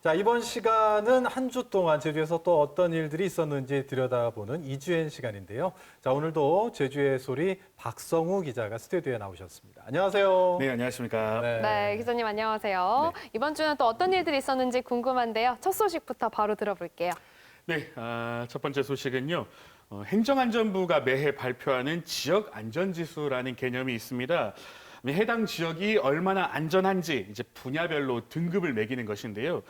자, 이번 시간은 한 주 동안 제주에서 또 어떤 일들이 있었는지 들여다보는 이주엔 시간인데요. 자, 오늘도 제주의 소리 박성우 기자가 스튜디오에 나오셨습니다. 안녕하세요. 네, 안녕하십니까. 네, 기자님 안녕하세요. 네. 이번 주는 또 어떤 일들이 있었는지 궁금한데요. 첫 소식부터 바로 들어볼게요. 네, 첫 번째 소식은요. 행정안전부가 매해 발표하는 지역안전지수라는 개념이 있습니다. 해당 지역이 얼마나 안전한지 이제 분야별로 등급을 매기는 것인데요.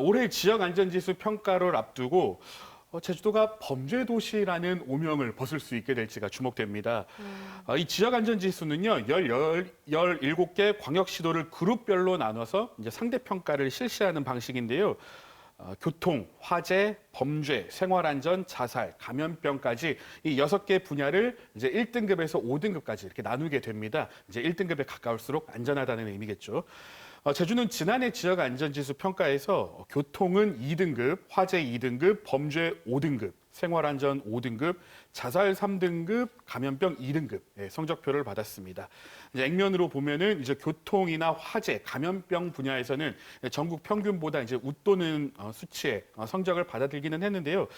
올해 지역안전지수 평가를 앞두고 제주도가 범죄도시라는 오명을 벗을 수 있게 될지가 주목됩니다. 이 지역안전지수는요, 17개 광역시도를 그룹별로 나눠서 이제 상대평가를 실시하는 방식인데요. 교통, 화재, 범죄, 생활안전, 자살, 감염병까지 이 6개 분야를 이제 1등급에서 5등급까지 이렇게 나누게 됩니다. 이제 1등급에 가까울수록 안전하다는 의미겠죠. 제주는 지난해 지역안전지수 평가에서 교통은 2등급, 화재 2등급, 범죄 5등급, 생활안전 5등급, 자살 3등급, 감염병 2등급 성적표를 받았습니다. 이제 액면으로 보면은 이제 교통이나 화재, 감염병 분야에서는 전국 평균보다 이제 웃도는 수치의 성적을 받아들기는 했는데요.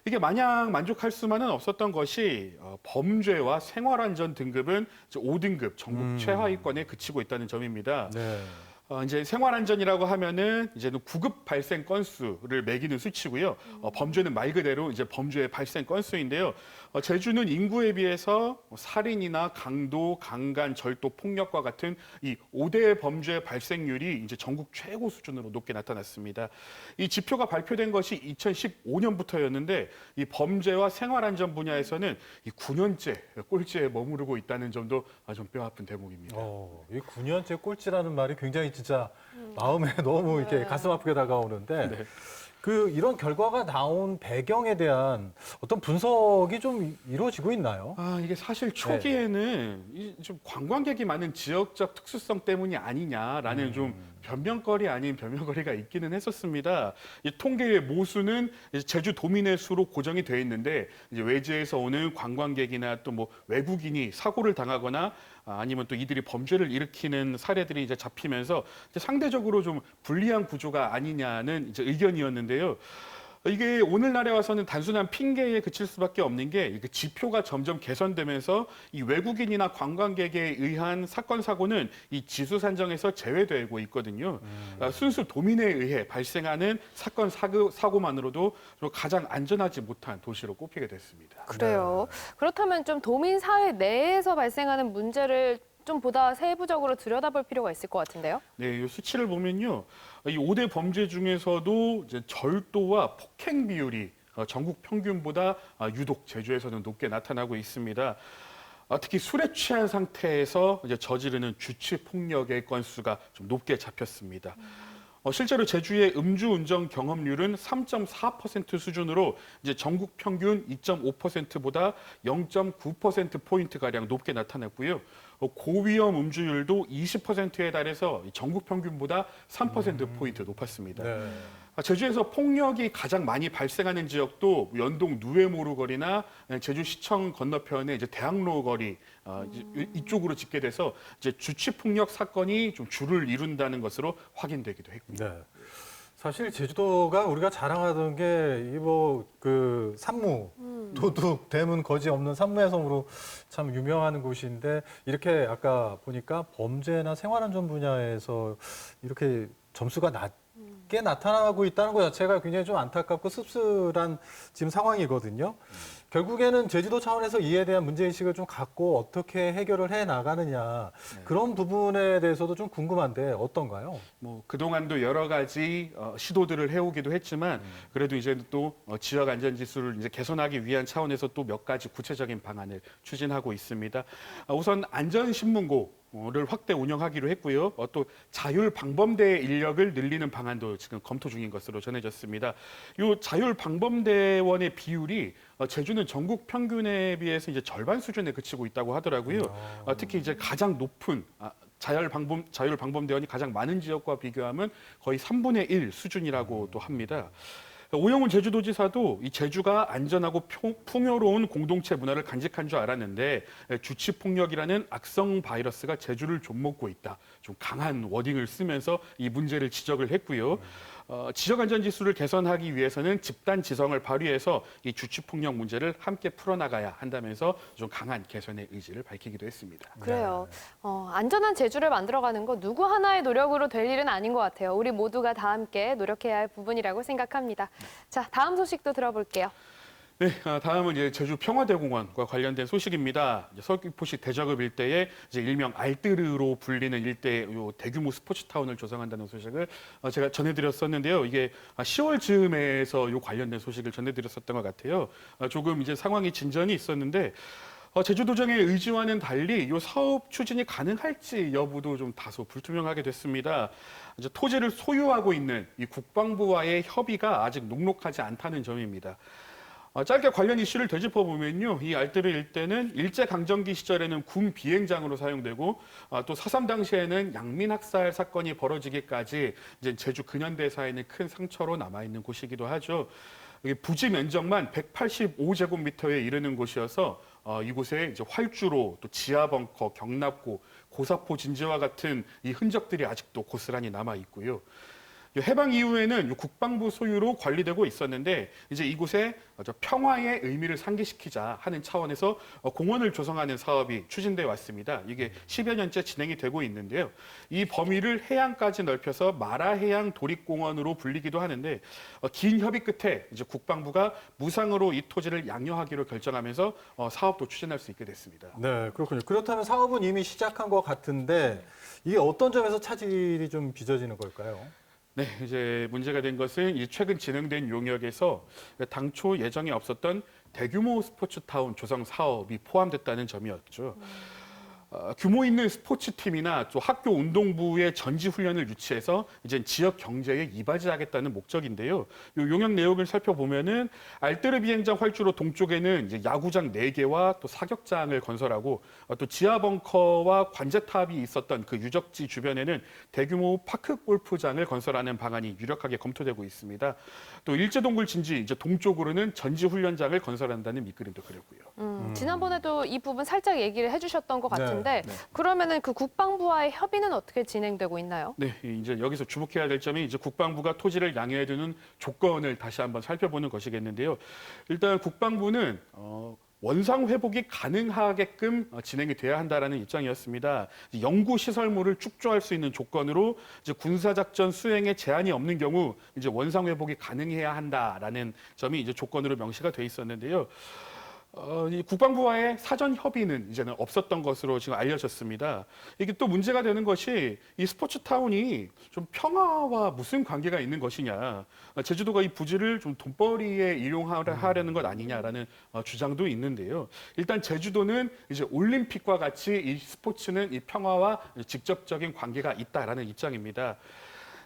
이게 마냥 만족할 수만은 없었던 것이 범죄와 생활안전 등급은 5등급 전국 최하위권에 그치고 있다는 점입니다. 네. 이제 생활안전이라고 하면은 이제는 구급 발생 건수를 매기는 수치고요. 범죄는 말 그대로 이제 범죄의 발생 건수인데요. 제주는 인구에 비해서 살인이나 강도, 강간, 절도, 폭력과 같은 이 5대 범죄 발생률이 이제 전국 최고 수준으로 높게 나타났습니다. 이 지표가 발표된 것이 2015년부터였는데 이 범죄와 생활안전 분야에서는 이 9년째 꼴찌에 머무르고 있다는 점도 좀 뼈아픈 대목입니다. 이 9년째 꼴찌라는 말이 굉장히 진짜 마음에 너무 이렇게 가슴 아프게 다가오는데 네. 이런 결과가 나온 배경에 대한 어떤 분석이 좀 이루어지고 있나요? 이게 사실 초기에는 좀 관광객이 많은 지역적 특수성 때문이 아니냐라는 좀 변명거리 아닌 변명거리가 있기는 했었습니다. 이 통계의 모수는 이제 제주 도민의 수로 고정이 돼 있는데 이제 외지에서 오는 관광객이나 또 뭐 외국인이 사고를 당하거나 아니면 또 이들이 범죄를 일으키는 사례들이 이제 잡히면서 이제 상대적으로 좀 불리한 구조가 아니냐는 이제 의견이었는데요. 이게 오늘날에 와서는 단순한 핑계에 그칠 수밖에 없는 게 이게 지표가 점점 개선되면서 이 외국인이나 관광객에 의한 사건 사고는 이 지수 산정에서 제외되고 있거든요. 순수 도민에 의해 발생하는 사건 사고만으로도 좀 가장 안전하지 못한 도시로 꼽히게 됐습니다. 그래요. 그렇다면 좀 도민 사회 내에서 발생하는 문제를 좀 보다 세부적으로 들여다볼 필요가 있을 것 같은데요. 네, 이 수치를 보면요. 이 5대 범죄 중에서도 이제 절도와 폭행 비율이 전국 평균보다 유독 제주에서는 높게 나타나고 있습니다. 특히 술에 취한 상태에서 이제 저지르는 주치 폭력의 건수가 좀 높게 잡혔습니다. 실제로 제주의 음주운전 경험률은 3.4% 수준으로 이제 전국 평균 2.5%보다 0.9% 가량 높게 나타났고요. 고위험 음주율도 20%에 달해서 전국 평균보다 3%포인트 높았습니다. 네. 제주에서 폭력이 가장 많이 발생하는 지역도 연동 누에모루 거리나 제주시청 건너편의 이제 대학로 거리 이쪽으로 집계돼서 이제 주치 폭력 사건이 좀 줄을 이룬다는 것으로 확인되기도 했고요. 네. 사실 제주도가 우리가 자랑하던 게 이 뭐 그 산무, 도둑, 대문, 거지 없는 산무의 섬으로 참 유명한 곳인데 이렇게 아까 보니까 범죄나 생활안전 분야에서 이렇게 점수가 낮게 나타나고 있다는 것 자체가 굉장히 좀 안타깝고 씁쓸한 지금 상황이거든요. 결국에는 제주도 차원에서 이에 대한 문제의식을 좀 갖고 어떻게 해결을 해 나가느냐 그런 부분에 대해서도 좀 궁금한데 어떤가요? 뭐 그동안도 여러 가지 시도들을 해오기도 했지만 그래도 이제 또 지역 안전 지수를 이제 개선하기 위한 차원에서 또 몇 가지 구체적인 방안을 추진하고 있습니다. 우선 안전신문고를 확대 운영하기로 했고요. 또 자율방범대 인력을 늘리는 방안도 지금 검토 중인 것으로 전해졌습니다. 이 자율방범대원의 비율이 제주는 전국 평균에 비해서 이제 절반 수준에 그치고 있다고 하더라고요. 특히 이제 가장 높은 자율방범대원이 가장 많은 지역과 비교하면 거의 3분의 1 수준이라고도 합니다. 오영훈 제주도지사도 이 제주가 안전하고 풍요로운 공동체 문화를 간직한 줄 알았는데 주치폭력이라는 악성 바이러스가 제주를 좀먹고 있다. 좀 강한 워딩을 쓰면서 이 문제를 지적을 했고요. 지역 안전 지수를 개선하기 위해서는 집단 지성을 발휘해서 이 주취 폭력 문제를 함께 풀어나가야 한다면서 좀 강한 개선의 의지를 밝히기도 했습니다. 그래요. 안전한 제주를 만들어가는 거 누구 하나의 노력으로 될 일은 아닌 것 같아요. 우리 모두가 다 함께 노력해야 할 부분이라고 생각합니다. 자, 다음 소식도 들어볼게요. 네, 다음은 이제 제주 평화대공원과 관련된 소식입니다. 이제 서귀포시 대저급 일대에 이제 일명 알뜨르로 불리는 일대 요 대규모 스포츠 타운을 조성한다는 소식을 제가 전해드렸었는데요. 이게 10월 즈음에서 요 관련된 소식을 전해드렸었던 것 같아요. 조금 이제 상황이 진전이 있었는데 제주도정의 의지와는 달리 이 사업 추진이 가능할지 여부도 좀 다소 불투명하게 됐습니다. 이제 토지를 소유하고 있는 이 국방부와의 협의가 아직 녹록하지 않다는 점입니다. 짧게 관련 이슈를 되짚어 보면요, 이 알뜨르 일대는 일제 강점기 시절에는 군 비행장으로 사용되고 또 4.3 당시에는 양민학살 사건이 벌어지기까지 이제 제주 근현대사에는 큰 상처로 남아 있는 곳이기도 하죠. 부지 면적만 185제곱미터에 이르는 곳이어서 이곳에 이제 활주로, 또 지하 벙커, 경납고, 고사포 진지와 같은 이 흔적들이 아직도 고스란히 남아 있고요. 해방 이후에는 국방부 소유로 관리되고 있었는데 이제 이곳에 평화의 의미를 상기시키자 하는 차원에서 공원을 조성하는 사업이 추진돼 왔습니다. 이게 10여 년째 진행이 되고 있는데요. 이 범위를 해안까지 넓혀서 마라해양 도립공원으로 불리기도 하는데 긴 협의 끝에 이제 국방부가 무상으로 이 토지를 양여하기로 결정하면서 사업도 추진할 수 있게 됐습니다. 네, 그렇군요. 그렇다면 사업은 이미 시작한 것 같은데 이게 어떤 점에서 차질이 좀 빚어지는 걸까요? 네, 이제 문제가 된 것은 이 최근 진행된 용역에서 당초 예정에 없었던 대규모 스포츠타운 조성 사업이 포함됐다는 점이었죠. 규모 있는 스포츠팀이나 또 학교 운동부의 전지 훈련을 유치해서 이제 지역 경제에 이바지하겠다는 목적인데요. 요 용역 내용을 살펴보면은 알뜨르 비행장 활주로 동쪽에는 이제 야구장 4개와 또 사격장을 건설하고 또 지하 벙커와 관제탑이 있었던 그 유적지 주변에는 대규모 파크 골프장을 건설하는 방안이 유력하게 검토되고 있습니다. 또 일제동굴 진지 이제 동쪽으로는 전지 훈련장을 건설한다는 밑그림도 그렸고요. 지난번에도 이 부분 살짝 얘기를 해주셨던 것 같은데 네. 그러면은 그 국방부와의 협의는 어떻게 진행되고 있나요? 네, 이제 여기서 주목해야 될 점이 이제 국방부가 토지를 양해해두는 조건을 다시 한번 살펴보는 것이겠는데요. 일단 국방부는 원상 회복이 가능하게끔 진행이 돼야 한다라는 입장이었습니다. 연구 시설물을 축조할 수 있는 조건으로 이제 군사작전 수행에 제한이 없는 경우 이제 원상 회복이 가능해야 한다라는 점이 이제 조건으로 명시가 돼 있었는데요. 이 국방부와의 사전 협의는 이제는 없었던 것으로 지금 알려졌습니다. 이게 또 문제가 되는 것이 이 스포츠타운이 좀 평화와 무슨 관계가 있는 것이냐. 제주도가 이 부지를 좀 돈벌이에 이용하려는 것 아니냐라는 주장도 있는데요. 일단 제주도는 이제 올림픽과 같이 이 스포츠는 이 평화와 직접적인 관계가 있다라는 입장입니다.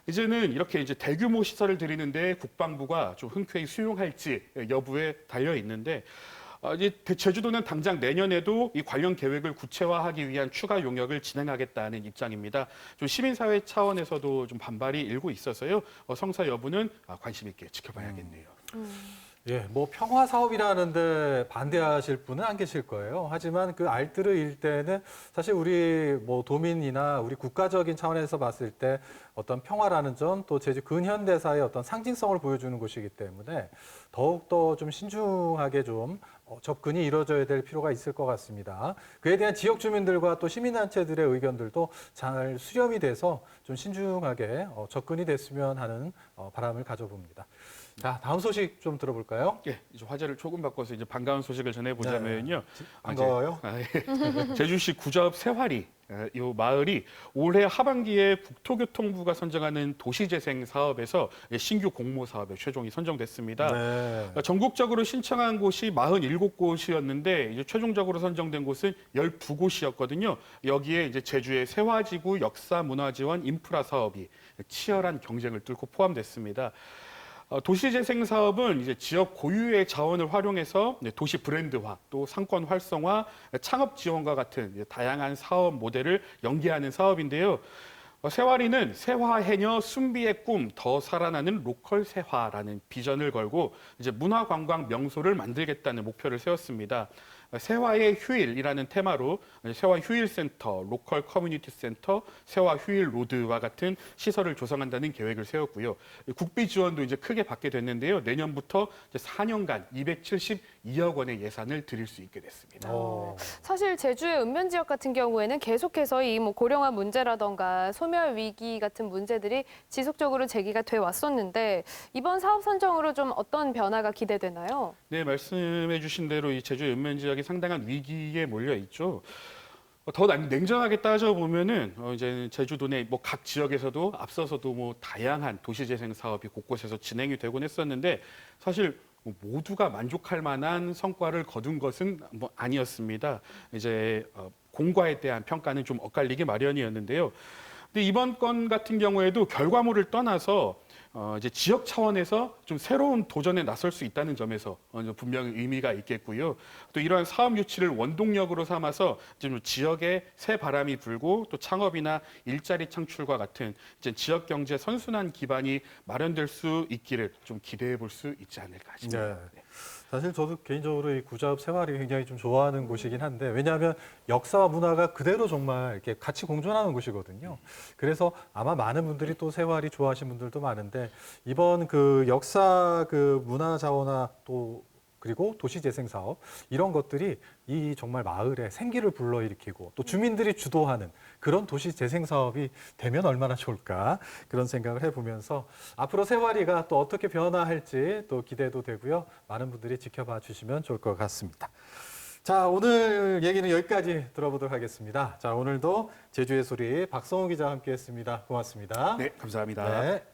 이제는 이렇게 이제 대규모 시설을 들이는데 국방부가 좀 흔쾌히 수용할지 여부에 달려 있는데 이제 제주도는 당장 내년에도 이 관련 계획을 구체화하기 위한 추가 용역을 진행하겠다는 입장입니다. 좀 시민사회 차원에서도 좀 반발이 일고 있어서요. 성사 여부는 관심 있게 지켜봐야겠네요. 예, 뭐 평화 사업이라는데 반대하실 분은 안 계실 거예요. 하지만 그 알뜨르 일대는 사실 우리 뭐 도민이나 우리 국가적인 차원에서 봤을 때 어떤 평화라는 점, 또 제주 근현대사의 어떤 상징성을 보여주는 곳이기 때문에 더욱더 좀 신중하게 좀 접근이 이루어져야 될 필요가 있을 것 같습니다. 그에 대한 지역 주민들과 또 시민단체들의 의견들도 잘 수렴이 돼서 좀 신중하게 접근이 됐으면 하는 바람을 가져봅니다. 자, 다음 소식 좀 들어볼까요? 예, 이제 화제를 조금 바꿔서 이제 반가운 소식을 전해보자면요. 반가워요. 제주시 구좌읍 세화리 이 마을이 올해 하반기에 국토교통부가 선정하는 도시재생 사업에서 신규 공모 사업에 최종이 선정됐습니다. 네. 전국적으로 신청한 곳이 47곳이었는데 이제 최종적으로 선정된 곳은 12곳이었거든요. 여기에 이제 제주의 세화지구 역사문화지원 인프라 사업이 치열한 경쟁을 뚫고 포함됐습니다. 도시재생 사업은 이제 지역 고유의 자원을 활용해서 도시 브랜드화, 또 상권 활성화, 창업 지원과 같은 다양한 사업 모델을 연계하는 사업인데요. 세화리는 세화해녀 순비의 꿈, 더 살아나는 로컬 세화라는 비전을 걸고 이제 문화관광 명소를 만들겠다는 목표를 세웠습니다. 세화의 휴일이라는 테마로 세화 휴일센터, 로컬 커뮤니티 센터, 세화 휴일 로드와 같은 시설을 조성한다는 계획을 세웠고요. 국비 지원도 이제 크게 받게 됐는데요. 내년부터 이제 4년간 272억 원의 예산을 드릴 수 있게 됐습니다. 사실 제주의 읍면 지역 같은 경우에는 계속해서 이 뭐 고령화 문제라던가 소멸 위기 같은 문제들이 지속적으로 제기가 돼 왔었는데 이번 사업 선정으로 좀 어떤 변화가 기대되나요? 네, 말씀해 주신 대로 이 제주의 읍면 지역이 상당한 위기에 몰려 있죠. 더 냉정하게 따져보면은 이제 제주도 내 뭐 각 지역에서도 앞서서도 뭐 다양한 도시재생 사업이 곳곳에서 진행이 되곤 했었는데 사실 모두가 만족할 만한 성과를 거둔 것은 뭐 아니었습니다. 이제 공과에 대한 평가는 좀 엇갈리기 마련이었는데요. 근데 이번 건 같은 경우에도 결과물을 떠나서 이제 지역 차원에서 좀 새로운 도전에 나설 수 있다는 점에서 분명히 의미가 있겠고요. 또 이러한 사업 유치를 원동력으로 삼아서 좀 지역에 새 바람이 불고 또 창업이나 일자리 창출과 같은 이제 지역 경제 선순환 기반이 마련될 수 있기를 좀 기대해 볼 수 있지 않을까 싶습니다. 네. 사실 저도 개인적으로 이 구자읍 세화리 굉장히 좀 좋아하는 곳이긴 한데 왜냐하면 역사와 문화가 그대로 정말 이렇게 같이 공존하는 곳이거든요. 그래서 아마 많은 분들이 또 세화리 좋아하시는 분들도 많은데 이번 그 역사 그 문화 자원화 또 그리고 도시재생 사업 이런 것들이 이 정말 마을에 생기를 불러일으키고 또 주민들이 주도하는 그런 도시재생 사업이 되면 얼마나 좋을까 그런 생각을 해보면서 앞으로 세화리가 또 어떻게 변화할지 또 기대도 되고요. 많은 분들이 지켜봐 주시면 좋을 것 같습니다. 자, 오늘 얘기는 여기까지 들어보도록 하겠습니다. 자, 오늘도 제주의 소리 박성호 기자와 함께했습니다. 고맙습니다. 네, 감사합니다. 네.